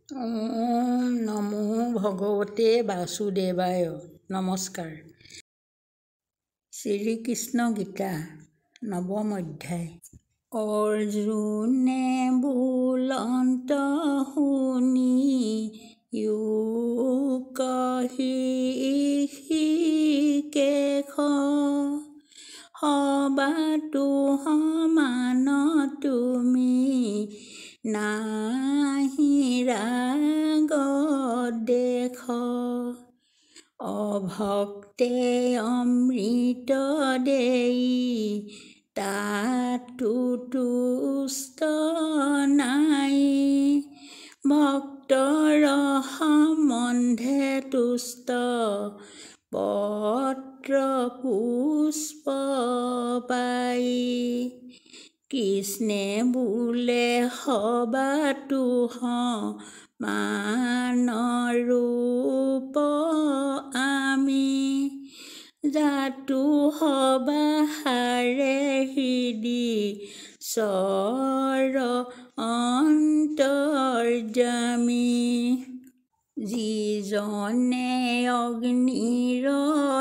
ওম নমো ভগৱতে বাসুদেৱায়। নমস্কাৰ। শ্ৰীকৃষ্ণ গীতা নৱম অধ্যায়। অৰ্জুনে বুলন্ত শুনি ঋষিকেশ সবাতো সমান তুমি নাহি ৰাগ দেখ অভক্তে অমৃত দেই তাতো তুষ্ট নাই ভক্তৰ সম্বন্ধে তুষ্ট পত্ৰ পুষ্প পাই কৃষ্ণে বোলে সবাতো সমান ৰূপ আমি জাতো সবাহাৰে হৃদি চৰ অন্তৰ্যামী যিজনে অগ্নিৰ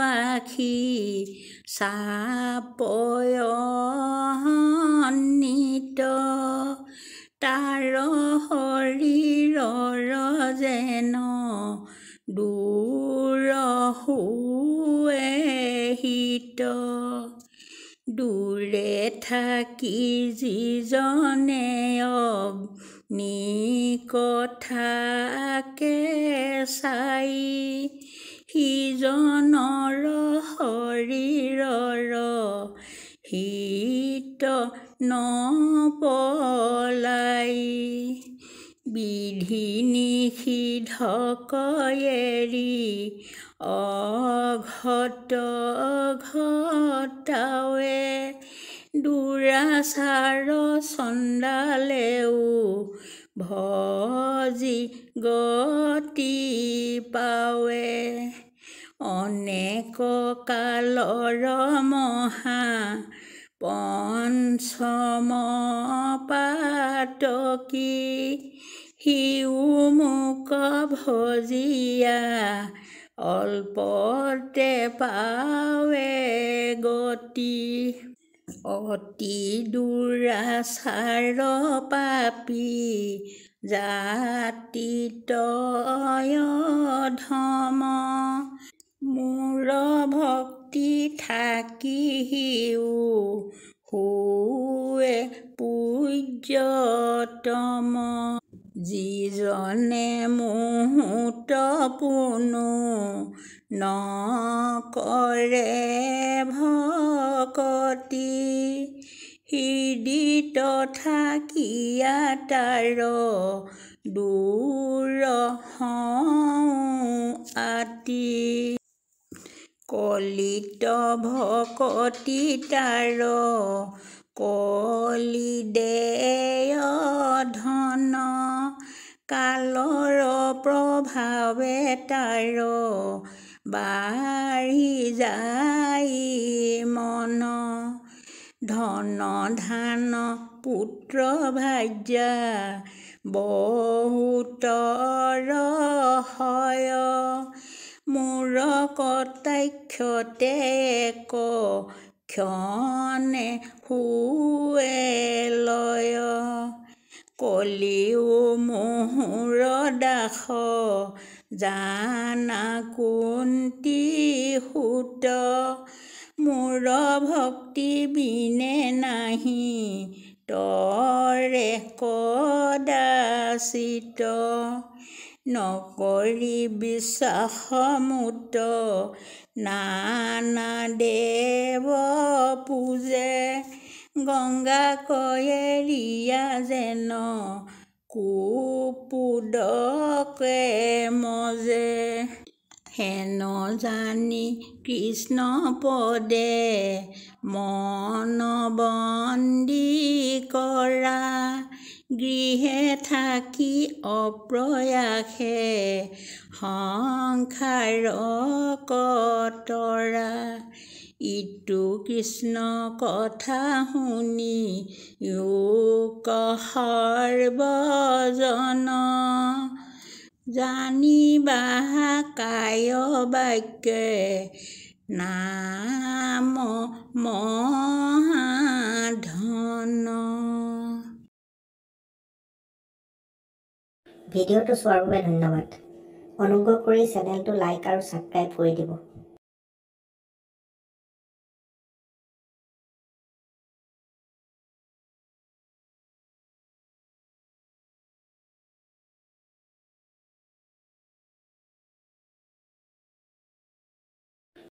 আখি চাপয়নিত তাৰ শৰীৰৰ যেন দূৰ হুৱে হিত দূৰে থাকি যিজনে অগ্নি কথাকে চাই সিজনৰ শৰীৰৰ হিত নপলাই বিধি নিষিদ্ধক এৰি অঘট ঘটাৱে দুৰাচাৰ চণ্ডালেও ভজি গতি পাৱে অনেক কালৰ মহা পঞ্চম পাতকী সিও মোক ভজিয়া অল্পতে পাৱে গতি অতি দুৰাচাৰ পাপী জাতিত অধম মোৰ ভক্তি থাকিও হুৱে পূজ্যতম যিজনে মুহূৰ্ত পুনু নকৰে ভকতি হৃদিত থাকিয়া তাৰ দূৰ হওঁ আতি কলিত ভকতি তাৰ কলিদেয় ধন কালৰ প্ৰভাৱে তাৰ বাঢ়ি যায় মন ধন ধান পুত্ৰ ভাৰ্যা বহুতৰ হয় মোৰ কটাক্ষতে এক ক্ষণে হুৱে লয় কলিও মোহৰ দাস জানা কুন্তি সুত মোৰ ভক্তি বিনে নাহি তৰে কদাচিত নকৰি বিশ্বাস মুত নানা দেৱ পূজে গংগা কয়েৰিয়া যেন কুপুদকে মজে হেন জানি কৃষ্ণ পদে মন বন্দী কৰা গৃহে থাকি অপ্ৰয়াসে সংসাৰ কতৰা ইটো কৃষ্ণ কথা শুনি সৰ্বজন জানিবা কায় বাক্যে নাম মহাধন। ভিডিঅ'টো চোৱাৰ বাবে ধন্যবাদ। অনুগ্ৰহ কৰি চেনেলটো লাইক আৰু ছাবস্ক্ৰাইব কৰি দিব।